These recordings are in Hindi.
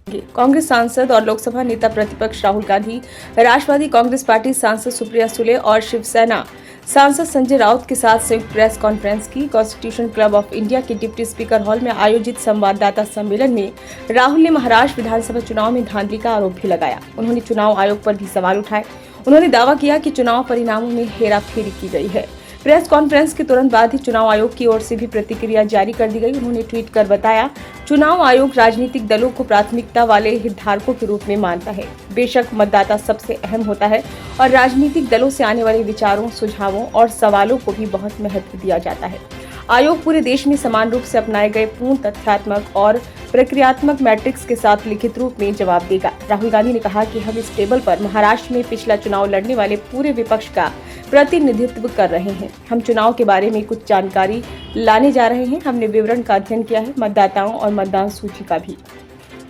कांग्रेस सांसद और लोकसभा नेता प्रतिपक्ष राहुल गांधी, राष्ट्रवादी कांग्रेस पार्टी सांसद सुप्रिया सुले और शिवसेना सांसद संजय राउत के साथ संयुक्त प्रेस कॉन्फ्रेंस की। कॉन्स्टिट्यूशन क्लब ऑफ इंडिया के डिप्टी स्पीकर हॉल में आयोजित संवाददाता सम्मेलन में राहुल ने महाराष्ट्र विधानसभा चुनाव में धांधली का आरोप भी लगाया। उन्होंने चुनाव आयोग पर भी सवाल उठाए। उन्होंने दावा किया कि चुनाव परिणामों में हेराफेरी की गई है। प्रेस कॉन्फ्रेंस के तुरंत बाद ही चुनाव आयोग की ओर से भी प्रतिक्रिया जारी कर दी गई। उन्होंने ट्वीट कर बताया, चुनाव आयोग राजनीतिक दलों को प्राथमिकता वाले हितधारकों के रूप में मानता है। बेशक मतदाता सबसे अहम होता है और राजनीतिक दलों से आने वाले विचारों, सुझावों और सवालों को भी बहुत महत्व दिया जाता है। आयोग पूरे देश में समान रूप से अपनाए गए पूर्ण तथ्यात्मक और प्रक्रियात्मक मैट्रिक्स के साथ लिखित रूप में जवाब देगा। राहुल गांधी ने कहा कि हम इस टेबल पर महाराष्ट्र में पिछला चुनाव लड़ने वाले पूरे विपक्ष का प्रतिनिधित्व कर रहे हैं। हम चुनाव के बारे में कुछ जानकारी लाने जा रहे हैं। हमने विवरण का अध्ययन किया है, मतदाताओं और मतदान सूची का भी।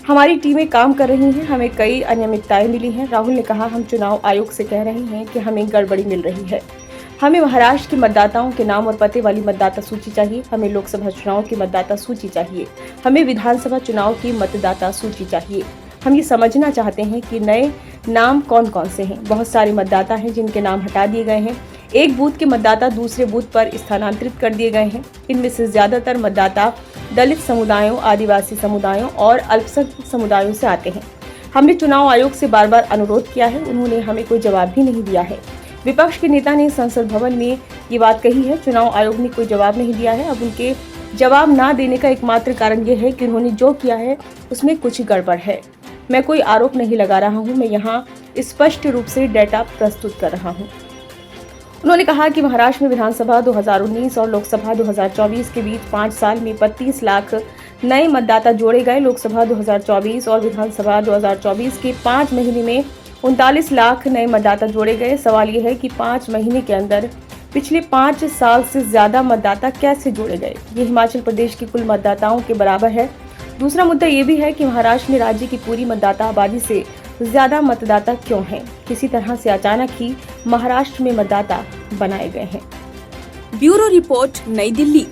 हमारी टीमें काम कर रही हैं, हमें कई अनियमितताएं मिली हैं। राहुल ने कहा, हम चुनाव आयोग से कह रहे हैं कि हमें गड़बड़ी मिल रही है। हमें महाराष्ट्र के मतदाताओं के नाम और पते वाली मतदाता सूची चाहिए। हमें लोकसभा चुनाव की मतदाता सूची चाहिए। हमें विधानसभा चुनाव की मतदाता सूची चाहिए। हम ये समझना चाहते हैं कि नए नाम कौन कौन से हैं। बहुत सारे मतदाता हैं जिनके नाम हटा दिए गए हैं। एक बूथ के मतदाता दूसरे बूथ पर स्थानांतरित कर दिए गए हैं। इनमें से ज्यादातर मतदाता दलित समुदायों, आदिवासी समुदायों और अल्पसंख्यक समुदायों से आते हैं। हमने चुनाव आयोग से बार बार अनुरोध किया है, उन्होंने हमें कोई जवाब भी नहीं दिया है। विपक्ष के नेता ने संसद भवन में ये बात कही है, चुनाव आयोग ने कोई जवाब नहीं दिया है। अब उनके जवाब ना देने का एकमात्र कारण ये है कि उन्होंने जो किया है उसमें कुछ गड़बड़ है। मैं कोई आरोप नहीं लगा रहा हूं, मैं यहाँ स्पष्ट रूप से डेटा प्रस्तुत कर रहा हूं। उन्होंने कहा कि महाराष्ट्र में विधानसभा 2019 और लोकसभा 2024 के बीच 5 साल में 32 लाख नए मतदाता जोड़े गए। लोकसभा 2024 और विधानसभा 2024 के 5 महीने में 39 लाख नए मतदाता जोड़े गए। सवाल ये है कि 5 महीने के अंदर पिछले 5 साल से ज्यादा मतदाता कैसे जोड़े गए। ये हिमाचल प्रदेश के कुल मतदाताओं के बराबर है। दूसरा मुद्दा ये भी है कि महाराष्ट्र में राज्य की पूरी मतदाता आबादी से ज्यादा मतदाता क्यों हैं। किसी तरह से अचानक ही महाराष्ट्र में मतदाता बनाए गए हैं। ब्यूरो रिपोर्ट, नई दिल्ली।